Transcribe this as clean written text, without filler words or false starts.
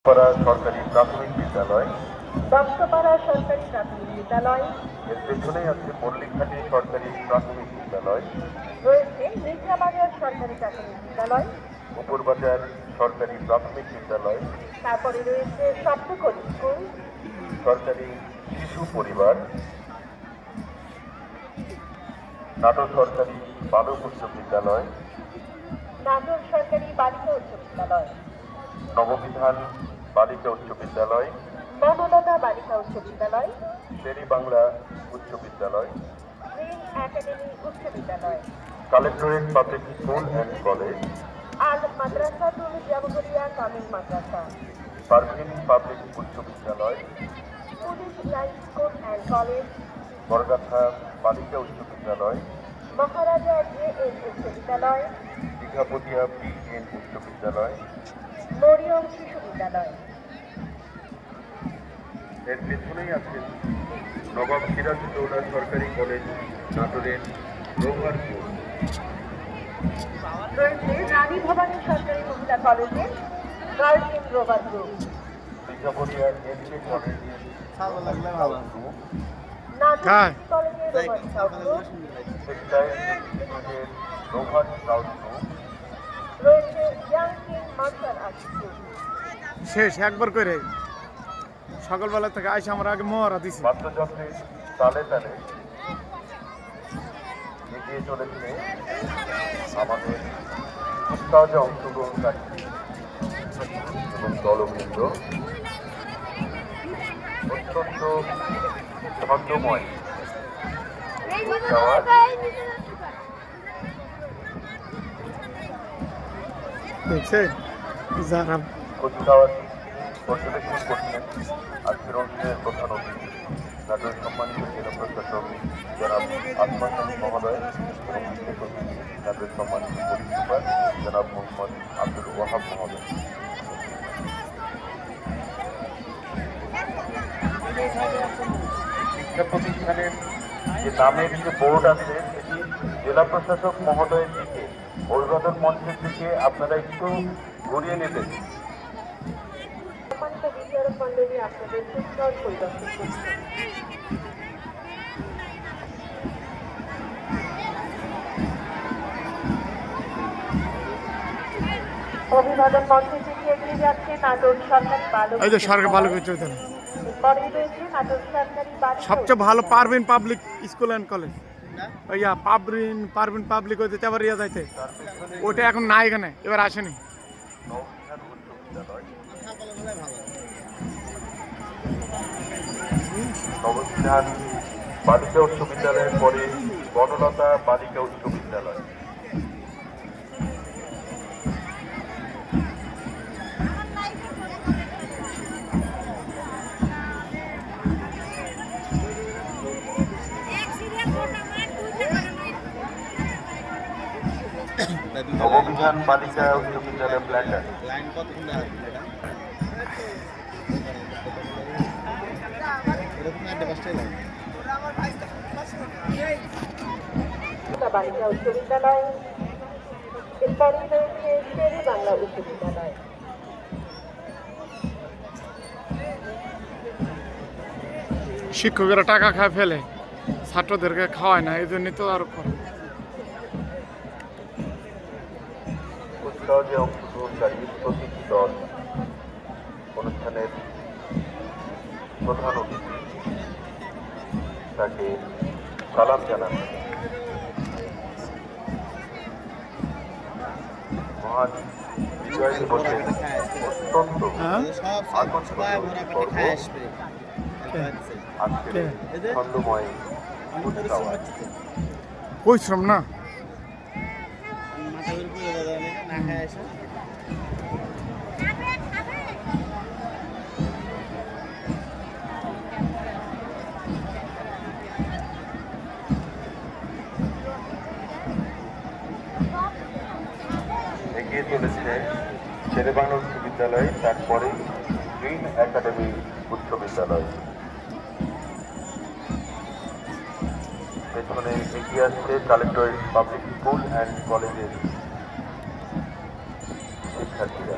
সরকারি প্রাথমিক বিদ্যালয়, দশপাড়া সরকারি প্রাথমিক বিদ্যালয়, এর পেছনেই আছে মল্লিকঘাটি সরকারি প্রাথমিক বিদ্যালয়, রয়েছে মির্জাবাজার সরকারি প্রাথমিক বিদ্যালয়, উপরবাজার সরকারি প্রাথমিক বিদ্যালয়, তারপরে রয়েছে সপ্তকলি স্কুল, সরকারি শিশু পরিবার, নাটোর সরকারি বালক উচ্চ বিদ্যালয়, নাটোর সরকারি বালিকা উচ্চ বিদ্যালয়, নববিধান বালিকা উচ্চ বিদ্যালয়, বনলতা বালিকা উচ্চ বিদ্যালয়, শেরি বাংলা উচ্চ বিদ্যালয়, গ্রিন একাডেমি উচ্চ বিদ্যালয়, collectorate public school and college, আল মাদ্রাসাতুল জামহুরিয়া কামিল মাদ্রাসা, পারভিন পাবলিক উচ্চ বিদ্যালয়, police line school and college, Borgachha বালিকা উচ্চ বিদ্যালয়, মহারাজা জে.এন উচ্চ বিদ্যালয়, দীঘাপতিয়া বি.এন উচ্চ বিদ্যালয়, মরিয়ম শিশু বিদ্যালয়। এর পেছনেই আছে নবাব সিরাজউদ্দৌলা সরকারি কলেজ, নাটোরের রোভারপুর, রয়েছে রানী ভবানী সরকারি মহিলা কলেজের girls in rover group, Dighapatia NK college, Natore কলেজের রোভার স্কাউট গ্রুপ, টেক্সটাইল ইনস্টিটিউটের রোভার স্কাউট গ্রুপ, রয়েছে young king martial arts group. শেষ একবার করে সকালবেলা থেকে আইসা আমরা আগে মহড়া দিছি। বাদ্যযন্ত্রের তালে তালে এগিয়ে চলেছে আমাদের উৎসাহে অংশগ্রহণকারী এবং দলবৃন্দ। অত্যন্ত ছন্দময় দেখছেন যারা কুচকাওয়াজ পর্যবেক্ষণ করছেন আজকের অনুষ্ঠানের প্রধান অতিথি নাটোর সম্মানিত জেলা প্রশাসক জনাব আসমান মহোদয় এবং বিশেষ অতিথি নাটোর সম্মানিত পুলিশ সুপার জনাব মোহাম্মদ আব্দুল ওয়াহাব মহোদয়। শিক্ষা প্রতিষ্ঠানের যে নামের যে বোর্ড আছে সেটি জেলা প্রশাসক মহোদয়ের দিকে অভিবাদন মঞ্চের দিকে আপনারা একটু ঘুরিয়ে নেবেন। সম্মানিত বিচারক মণ্ডলী আপনাদের সুন্দর পরিদর্শন করছে। অভিবাদন মঞ্চের দিকে এগিয়ে যাচ্ছে নাটোর সরকারি বালক এই যে সরকারি বালক বিদ্যালয়। উচ্চ বিদ্যালয় পরে রয়েছে নাটোর সরকারি বালিকা সবচেয়ে ভালো উচ্চ Parvin public school and college. ইয়া পারভিন পাবলিক হইতে আবার ইয়া যাইতে ওটা এখন নাই এখানে, এবার আসেনি। নববিধান উচ্চ বিদ্যালয়, নববিধান বালিকা উচ্চ বিদ্যালয়ের পরে বনলতা বালিকা উচ্চ বিদ্যালয়, নববিধান বালিকা উচ্চ বিদ্যালয় প্ল্যাটার, বালিকা উচ্চ বিদ্যালয়, এরপরে রয়েছে শেরি বাংলা উচ্চ বিদ্যালয়। শিক্ষকেরা টাকা খায় ফেলে, ছাত্রদেরকে খাওয়ায় না, এই জন্যই তো আরো করে। উৎসাহে অংশগ্রহণকারী প্রতিটি দল অনুষ্ঠানের প্রধান অতিথি তাকে সালাম জানান। মহান বিজয় দিবসের অত্যন্ত আকর্ষণীয় পর্ব আজকের ছন্দময় কুচকাওয়াজ। পরিশ্রম না এগিয়ে চলেছে শেরেবাংলা উচ্চ বিদ্যালয়, তারপরে গ্রিন একাডেমি উচ্চ বিদ্যালয়, পেছনে এগিয়ে আসছে কালেক্টরেট পাবলিক স্কুল অ্যান্ড কলেজের শিক্ষার্থীরা।